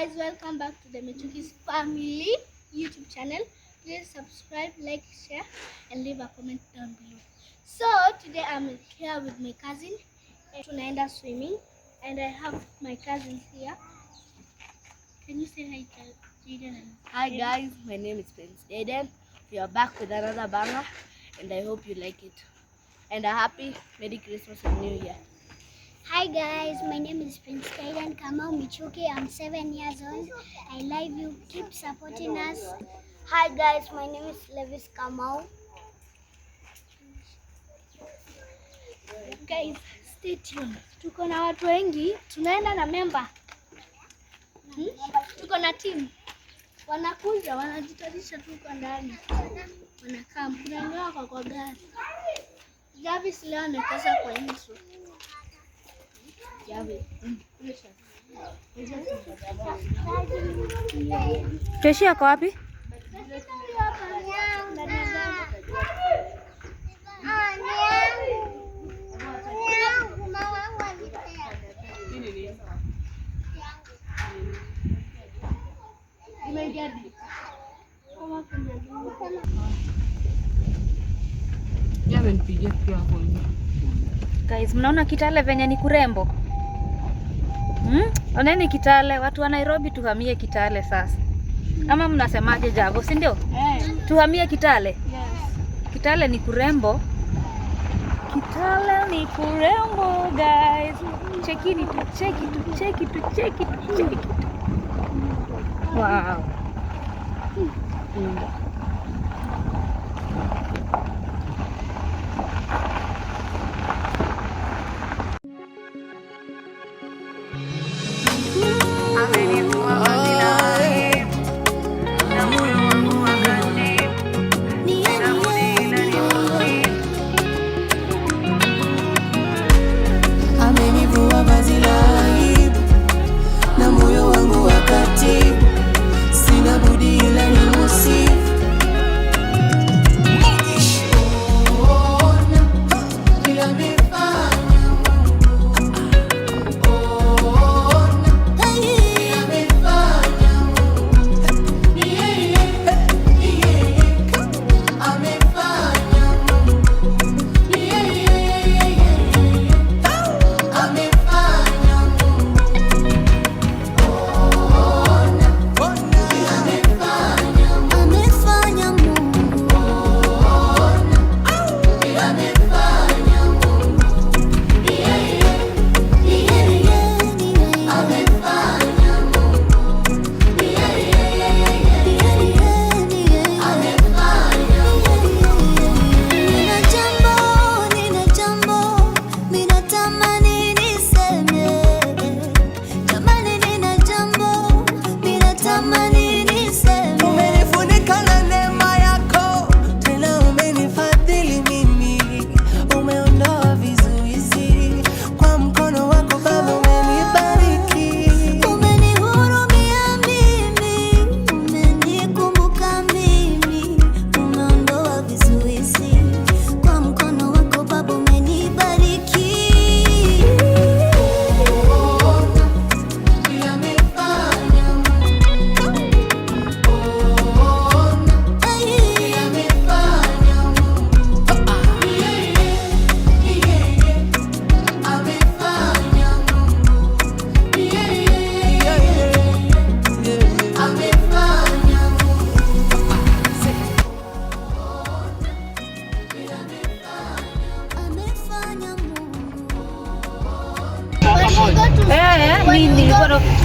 guys, welcome back to the Michuki's Family YouTube channel. Please subscribe, like, share and leave a comment down below. So today I'm here with my cousin. Tunaenda swimming and I have my cousins here. Can you say hi to Jaden? Hi guys, my name is Prince Jaden. We are back with another banger and I hope you like it. And a happy Merry Christmas and New Year. Hi guys, my name is Prince Kaidan Kamau Michuki. I'm 7 years old. I love you. Keep supporting us. Hi guys, my name is Levis Kamau. Guys, stay tuned. Tuko na watu wengi, tunaenda na member. Tuko na team. Wanakuja, wanajitarisha tuko ndani. Wanakaa, kuna wenye wako kwa gari. Javis leo amekosa kwa intro. Keshi yako wapi? Guys, mnaona Kitale venye ni kurembo? Oneni Kitale, watu wa Nairobi tuhamie Kitale sasa. Ama mnasemaje Javo, si ndio? Tuhamie Kitale? Yes. Kitale ni kurembo. Kitale ni kurembo guys. Chekini tu, cheki tu. Wow.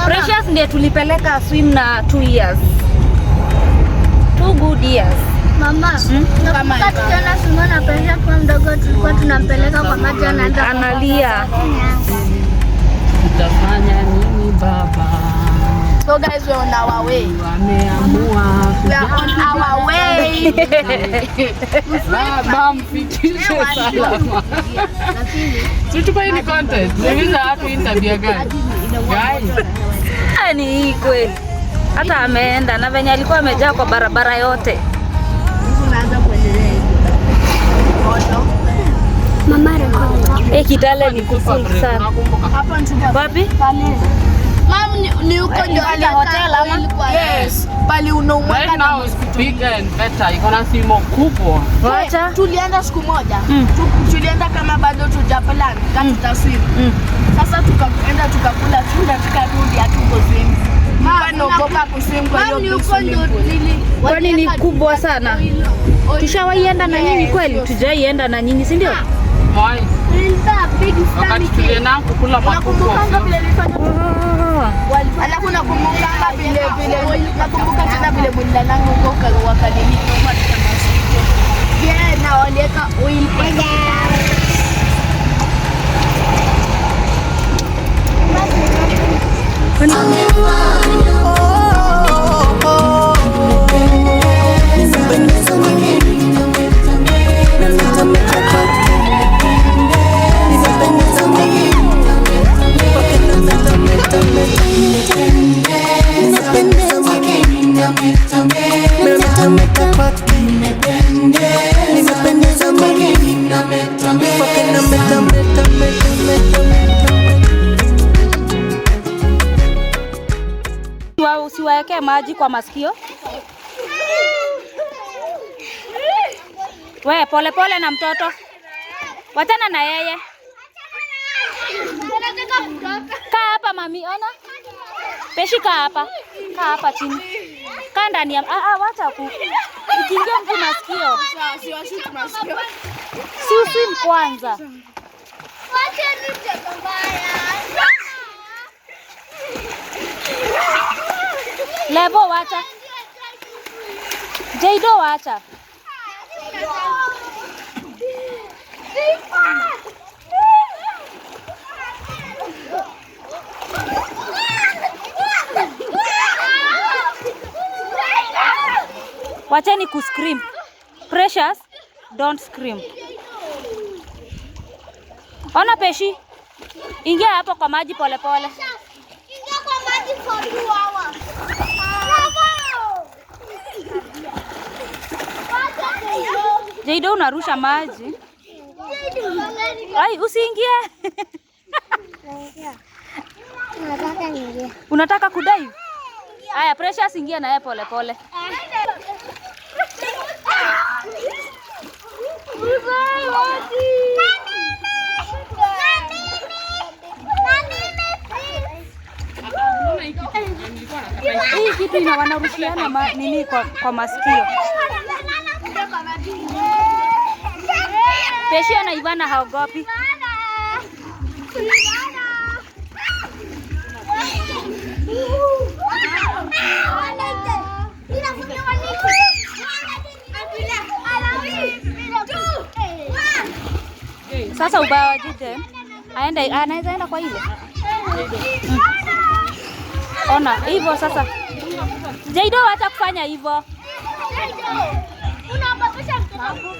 Precious ndiye tulipeleka swim na 2 years. 2 good years. Mama, nakumbuka tukienda swim na Precious kwa mdogo tulikuwa tunampeleka kwa maji analia. Tutafanya nini baba? So guys, we're on our way. Wameamua. We are on our way. Baba mfikishe salama. Tutupa ni content. Niweza hapo interview gani? Guys. Ni hii kweli. Hata ameenda na venye alikuwa amejaa kwa barabara yote. Tunaanza kuendelea. Mama record. Kitale ni kusuri sana. Hapa ndio wapi? Mam ni uko ndio Ni hotel ama? Yes. Bali unaumwa Right now it's big and better. Iko na simo kubwa. Wacha. Tulienda siku moja. Tulienda kama bado tujaplan kama tutaswim. Sasa tukaenda tukakula tunda tukarudi hatuko swim. Naogopa kuswim kwa hiyo pool. Kwani ni kubwa sana? Tushawaienda na nyinyi kweli? Tujaienda na nyinyi, si ndio? Moi. Wakati tulienda kukula makubwa. Alafu nakumbuka nakumbuka tena vile mwenda nangu huko wakalini kwa tukamasikia. Yeah, na walieka oil kwenye. Usiwaekee maji kwa masikio. We, pole pole na mtoto. Wachana na yeye. Kaa hapa mami, ona. Peshi kaa hapa. Kaa hapa chini. Kaa ndani ya wacha ku. Ikiingia mtu masikio. Siwashutu masikio. Si uswim kwanza. Wacha nicheke mbaya. Levo wacha. Jaido wacha. Wacheni kuscream. Precious, don't scream. Ona Peshi. Ingia hapo kwa maji pole pole. Ingia kwa maji for 2 hours. Jaido unarusha maji. Ai, usiingie. Unataka kudai? Aya, Precious ingia na yeye pole pole. Hii kitu ina wanarushiana nini kwa masikio. Peshi na Ivana haogopi. Sasa ubaya jite. Anaweza enda kwa ile. Ona, hivyo sasa. Jaido hata kufanya hivyo. Unaambapesha mtoto.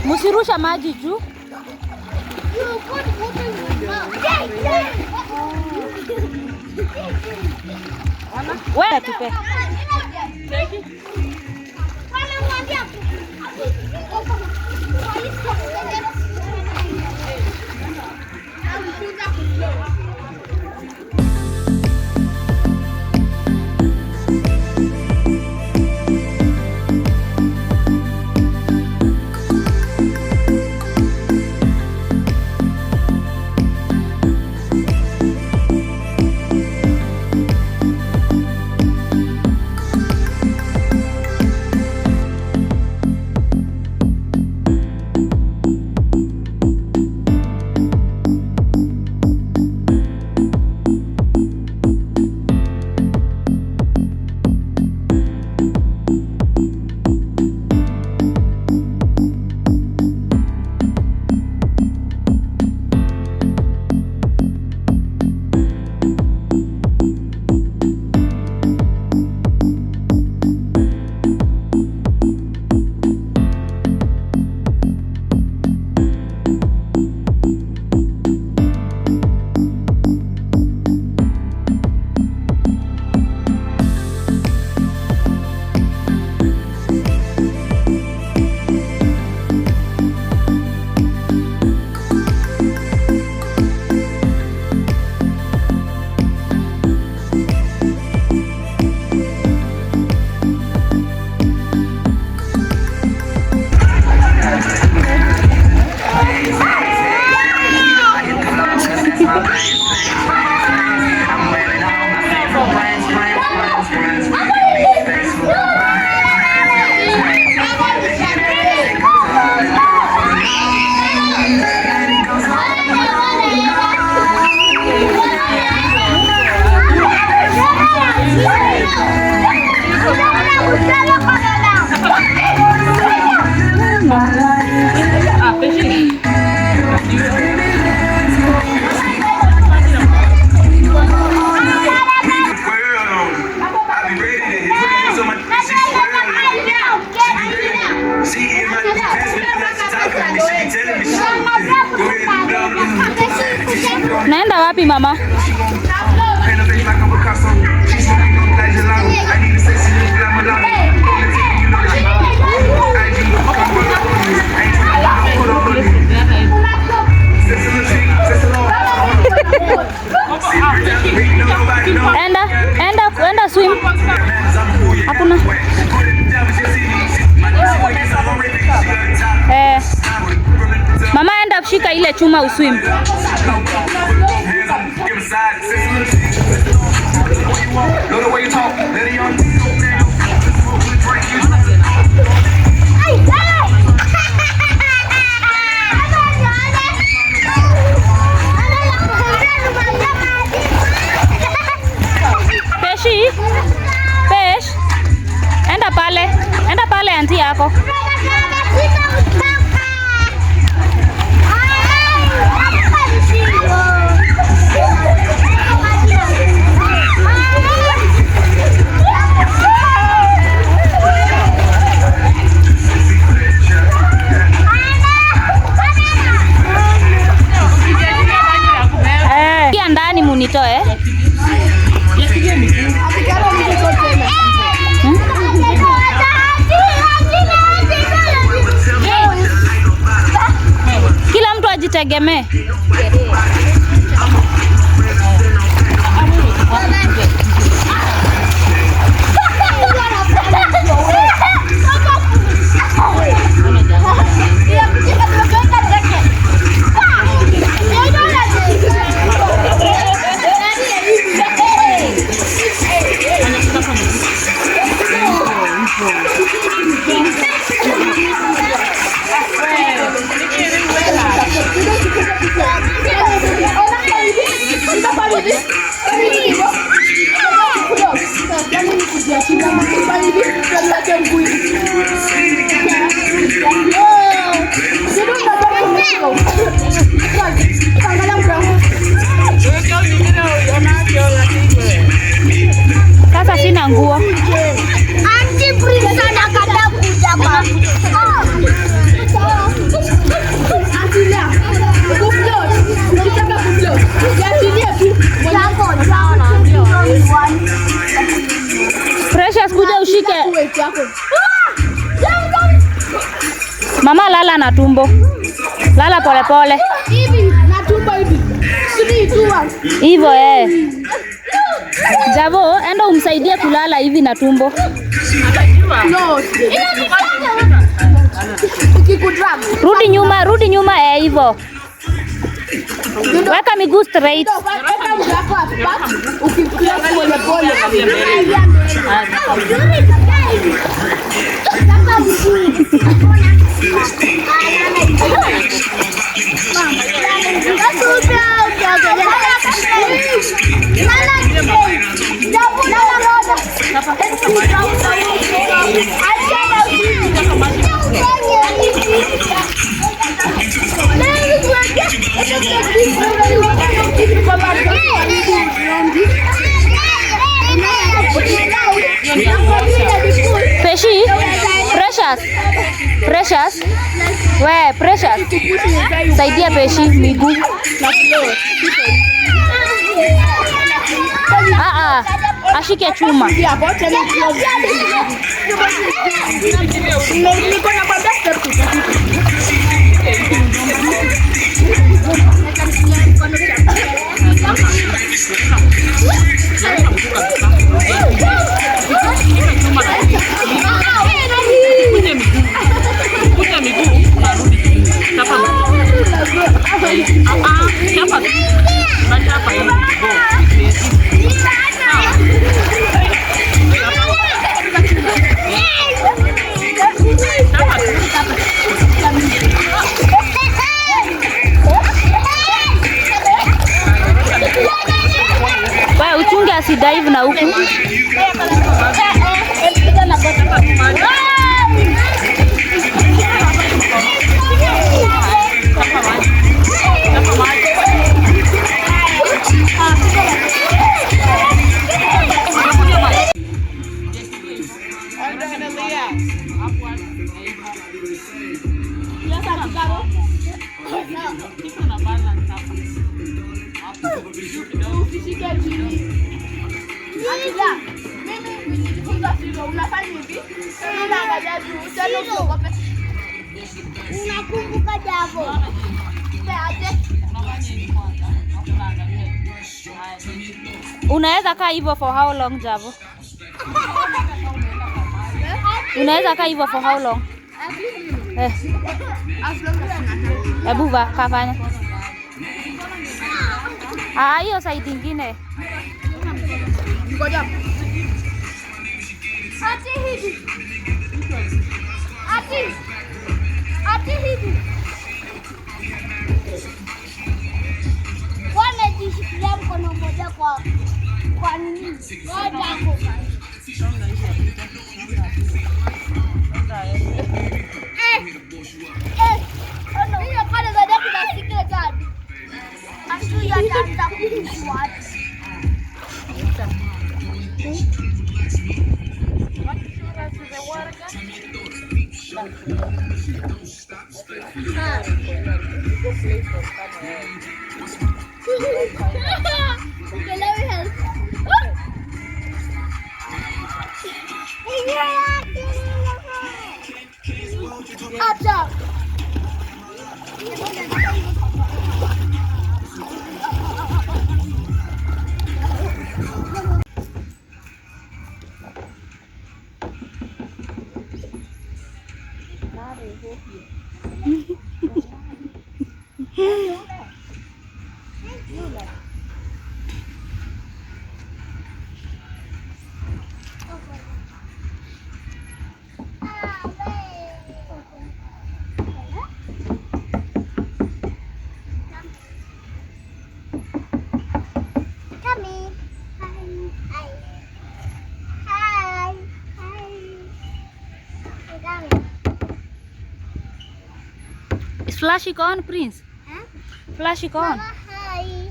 Musirusha maji juu. Wewe tupe. wapi mama? Enda swim. Hakuna. Mama enda kushika ile chuma uswim. Pesh, enda pale anti yako. Kia ndani munitoe. Kila mtu ajitegemee. Sasa sina nguo. Anti Prisa nakata kuja kwa. Precious kuja ushike. Mama lala na tumbo. Lala pole pole. Hivi na tumbo hivi. 3 2 1. Hivyo Javo, enda umsaidie kulala hivi na tumbo. No. Rudi nyuma hivyo. Weka miguu straight. Weka mguu wako hapa. Ukifikiria pole pole. Peshi, Precious. We, Precious. Saidia Peshi miguu. Ashike chuma. Wewe uchunge asidive na huku. Yes, Usishike chini. Akila, mimi nilijifunza sivyo, unafanya hivi. Unaangalia juu, tena usiogope. Unakumbuka jambo. Unaweza kaa hivyo for how long, Javo? Unaweza kaa hivyo for how long? Hebu kafanya. Hiyo side ingine. Ngoja. Ati hivi. Wanajishikilia mkono mmoja kwa nini? Ngoja hapo. Hiyo pale baada ya kusikia tadi. Asu ya tanda kushwa. Flash iko on, Prince? Flash iko on? Hi.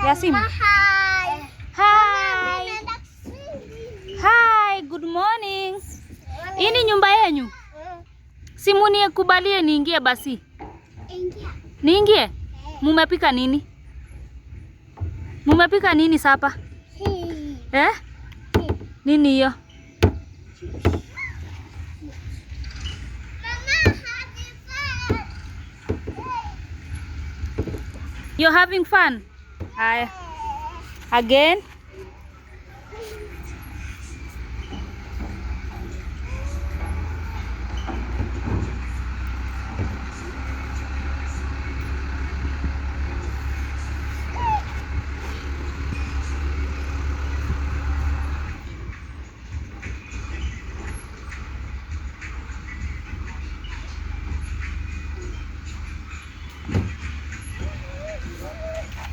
Yasim? Hi. Hi. Hi, good morning. Hii ni nyumba yenu? Simu nikubalie niingie basi. Ingia. Niingie? Mumepika nini? Mumepika nini sapa? Nini hiyo? You're having fun? Hi. Again?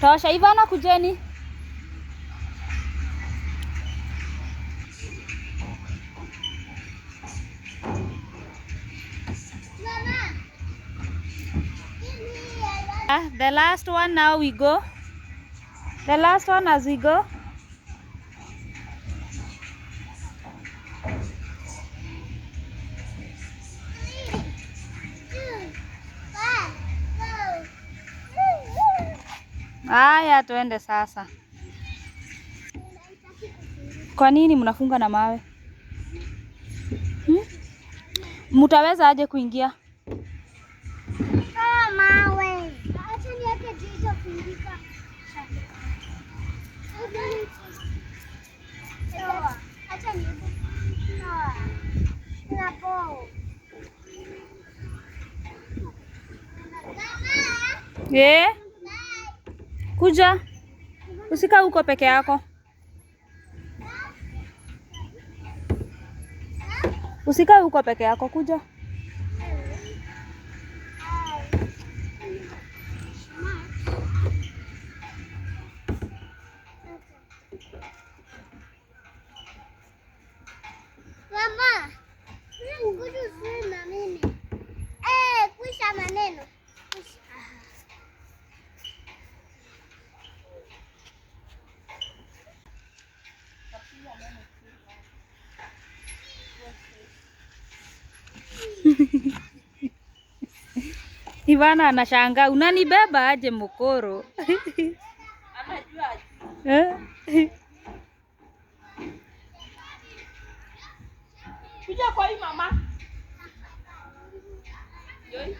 Tosha, Ivana kujeni. The last one now we go. The last one as we go. Haya, tuende sasa. Kwa nini mnafunga na mawe? Mutaweza aje kuingia? Mawe. Acha niweke jicho kufungika. Acha niweke. Napo. Kuja. Usika huko peke yako. Usika huko peke yako, kuja. Mama, ngoja useme na mimi. Kuisha maneno. Ivana anashangaa, unanibeba aje mkoro? Anajua Kuja kwa hii mama. Yoi.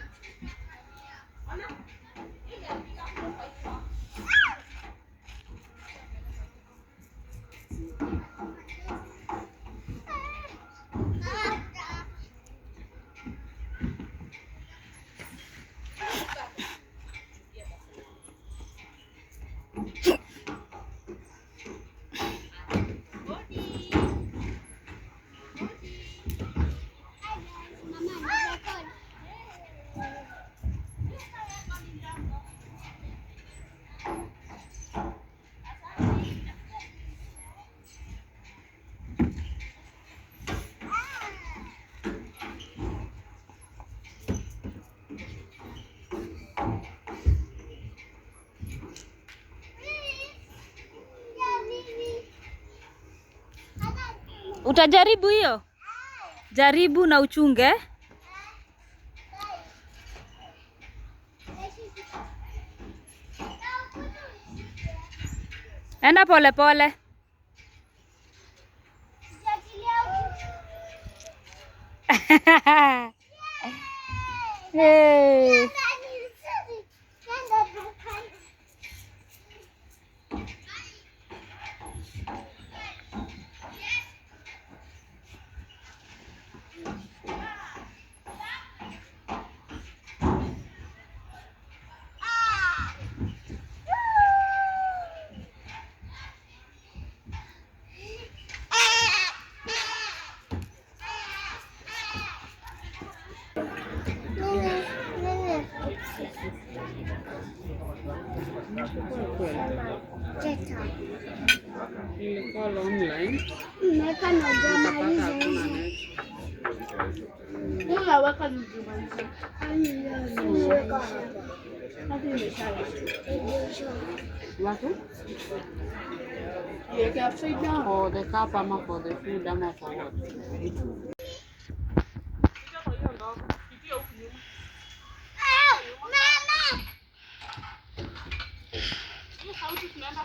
Utajaribu hiyo? Jaribu na uchunge. Enda pole pole. Hey. Nilikuwa online. Nimeweka na ujamaliza hizo. Unaweka nijumalize. Watu? Yeke upside down for the cup ama for the food ama for what?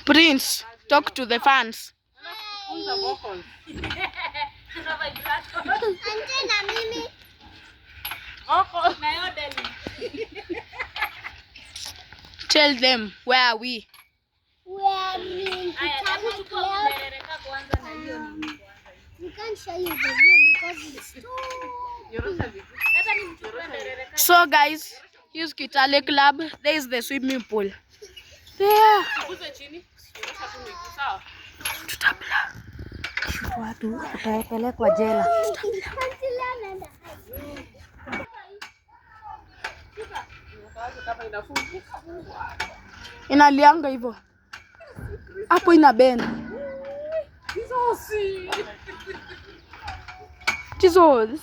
Prince, talk to the fans. Tell them, where are we? We are in Titanic Club. We can't show you the view because it's too... So guys, here's Kitale Club. There is the swimming pool. There. Tutabla. Watu utapelekwa jela. Inalianga hivyo. Hapo ina bend. Jesus.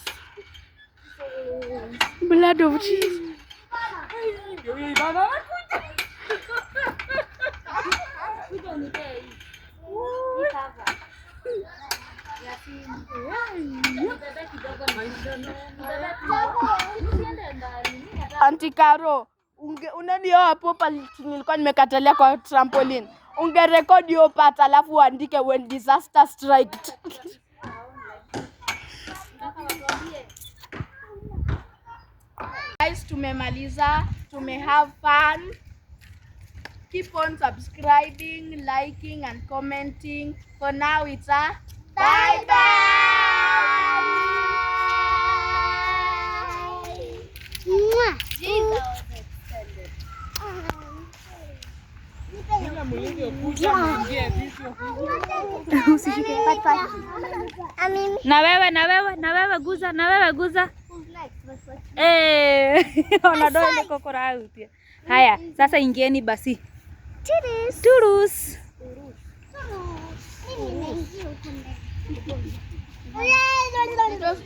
Blood of Jesus. Auntie Caro, unanio hapo pale nilikuwa nimekatalia kwa trampoline. Ungerekodi hiyo part alafu uandike when disaster striked. Guys, tumemaliza, have fun. Keep on subscribing, liking and commenting. For now it's a bye bye. Jesus. Na wewe guza. Onadoa kokora out. Haya, sasa ingieni basi. Turus.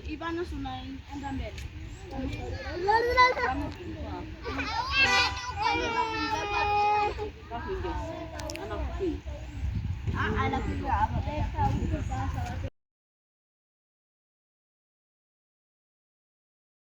Ivana unaenda mbele. Anakuja hapa.